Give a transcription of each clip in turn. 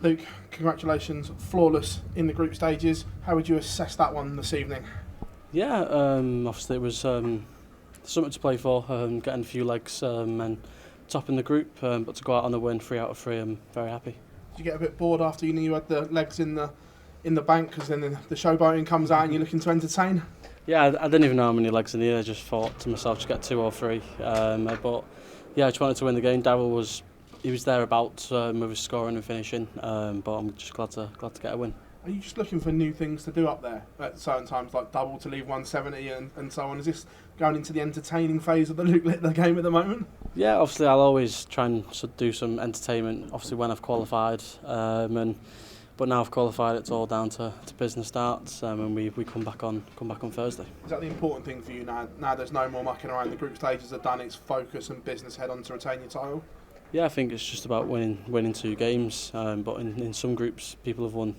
Luke, congratulations, flawless in the group stages. How would you assess that one this evening? Yeah, obviously it was something to play for, getting a few legs and topping the group, but to go out on a win 3 out of 3, I'm very happy. Did you get a bit bored after you knew you had the legs in the bank, because then the showboating comes out and you're looking to entertain? Yeah, I didn't even know how many legs in the air. I just thought to myself, just get 2 or 3. But yeah, I just wanted to win the game. Daryl was thereabouts with his scoring and finishing, but I'm just glad to get a win. Are you just looking for new things to do up there at certain times, like double to leave 170 and so on? Is this going into the entertaining phase of the Luke Littler game at the moment? Yeah, obviously I'll always try and do some entertainment, obviously when I've qualified, but now I've qualified, it's all down to business starts, and we come back on Thursday. Is that the important thing for you now? Now there's no more mucking around, the group stages are done, it's focus and business head on to retain your title? Yeah, I think it's just about winning 2 games, but in some groups people have won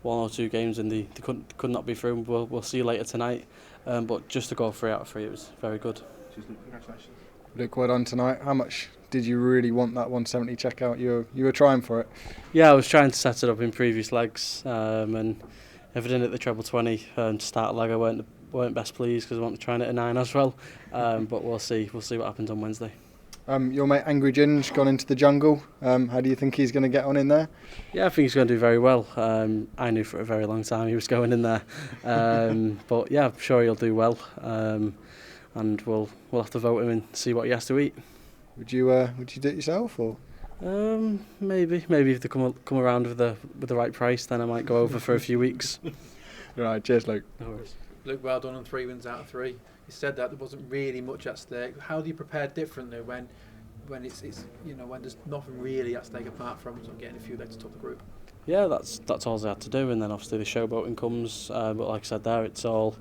1 or 2 games and they could not be through. We'll see you later tonight, but just to go 3 out of 3, it was very good. Congratulations. Luke, well done tonight. How much did you really want that 170 checkout? You were trying for it. Yeah, I was trying to set it up in previous legs, and if I didn't hit the treble 20 to start a leg, I weren't best pleased because I want to try and hit a 9 as well. But we'll see what happens on Wednesday. Your mate Angry Ginge gone into the jungle. How do you think he's going to get on in there? Yeah, I think he's going to do very well. I knew for a very long time he was going in there, but yeah, I'm sure he'll do well. And we'll have to vote him and see what he has to eat. Would you do it yourself, or? Maybe if they come around with the right price, then I might go over for a few weeks. Right, cheers, Luke. No worries. Luke, well done on 3 wins out of 3. You said that there wasn't really much at stake. How do you prepare differently when it's when there's nothing really at stake apart from sort of getting a few legs to top the group? Yeah, that's all I had to do, and then obviously the showboating comes. But like I said there, it's all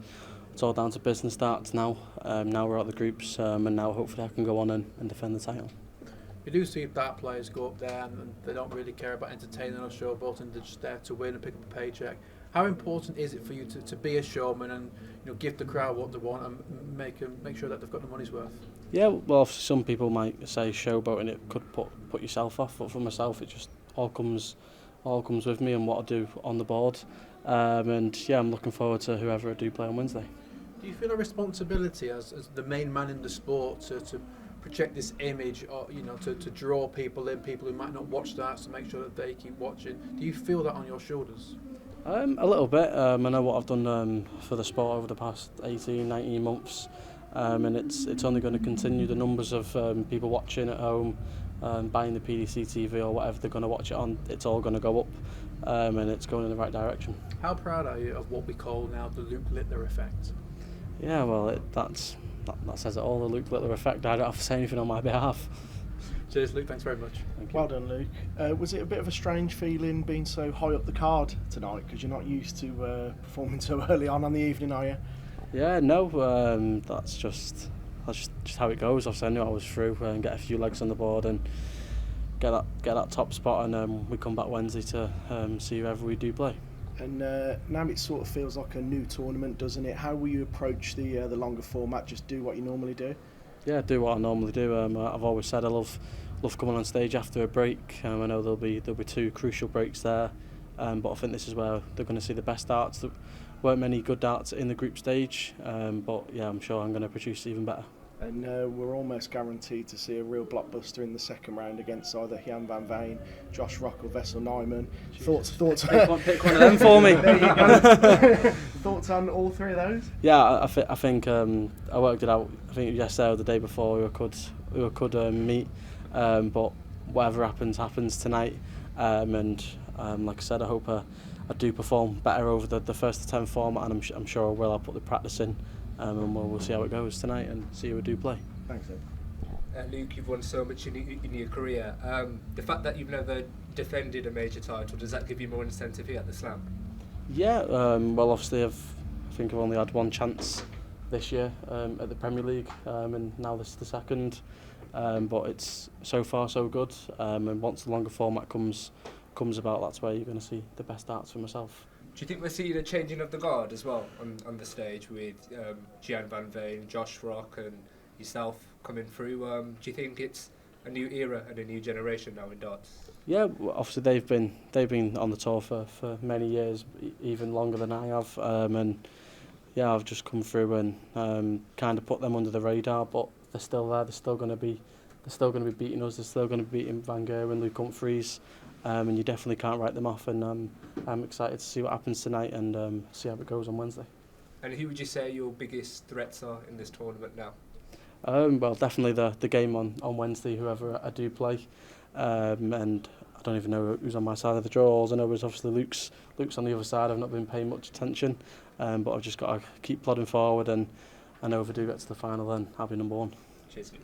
down to business starts now. Now we're out the groups, and now hopefully I can go on and defend the title. You do see dart players go up there and they don't really care about entertaining or showboating. They're just there to win and pick up a paycheck. How important is it for you to be a showman and give the crowd what they want and make sure that they've got the money's worth? Yeah, well, some people might say showboating it could put yourself off, but for myself it just all comes with me and what I do on the board. And yeah, I'm looking forward to whoever I do play on Wednesday. Do you feel a responsibility as the main man in the sport to project this image, or to draw people who might not watch that, to make sure that they keep watching? Do you feel that on your shoulders? A little bit. I know what I've done for the sport over the past 18, 19 months, and it's only going to continue. The numbers of people watching at home, buying the PDC TV or whatever they're going to watch it on, it's all going to go up, and it's going in the right direction. How proud are you of what we call now the Luke Littler effect? Yeah, well, that says it all, the Luke Littler effect. I don't have to say anything on my behalf. Cheers, Luke. Thanks very much. Thank you. Well done, Luke. Was it a bit of a strange feeling being so high up the card tonight, because you're not used to performing so early on the evening, are you? Yeah, no, that's just how it goes. Obviously, I knew I was through and get a few legs on the board and get that top spot, and we come back Wednesday to see whoever we do play. And now it sort of feels like a new tournament, doesn't it? How will you approach the longer format? Just do what you normally do? Yeah, do what I normally do. I've always said I love coming on stage after a break. I know there'll be 2 crucial breaks there, but I think this is where they're going to see the best darts. There weren't many good darts in the group stage, but yeah, I'm sure I'm going to produce even better. And we're almost guaranteed to see a real blockbuster in the second round against either Jan van Veen, Josh Rock or Vessel Nyman. Thoughts? Pick one of them for me. There you go. Thoughts on all 3 of those? Yeah, I think I worked it out. I think yesterday or the day before we could meet, but whatever happens tonight. And like I said, I hope I do perform better over the first to 10 format, and I'm sure I will. I'll put the practice in, and we'll see how it goes tonight and see who we do play. Thanks, Ed. Luke, you've won so much in your career. The fact that you've never defended a major title, does that give you more incentive here at the Slam? Yeah, well, obviously I think I've only had one chance this year at the Premier League, and now this is the second. But it's so far so good, and once the longer format comes about, that's where you're going to see the best darts for myself. Do you think we're seeing a changing of the guard as well on the stage with Jan van Veen, Josh Rock and yourself coming through? Do you think it's a new era and a new generation now in darts? Yeah, obviously they've been on the tour for many years, even longer than I have, and yeah, I've just come through and kind of put them under the radar, but they're still there. They're still going to be beating us. They're still going to be beating Van Gogh and Luke Humphries, and you definitely can't write them off. And I'm excited to see what happens tonight and see how it goes on Wednesday. And who would you say your biggest threats are in this tournament now? Well, definitely the game on Wednesday, whoever I do play, and I don't even know who's on my side of the draw. All I know is obviously Luke's on the other side. I've not been paying much attention, but I've just got to keep plodding forward, and I know if I do get to the final, then I'll be number one. Cheers, Luke.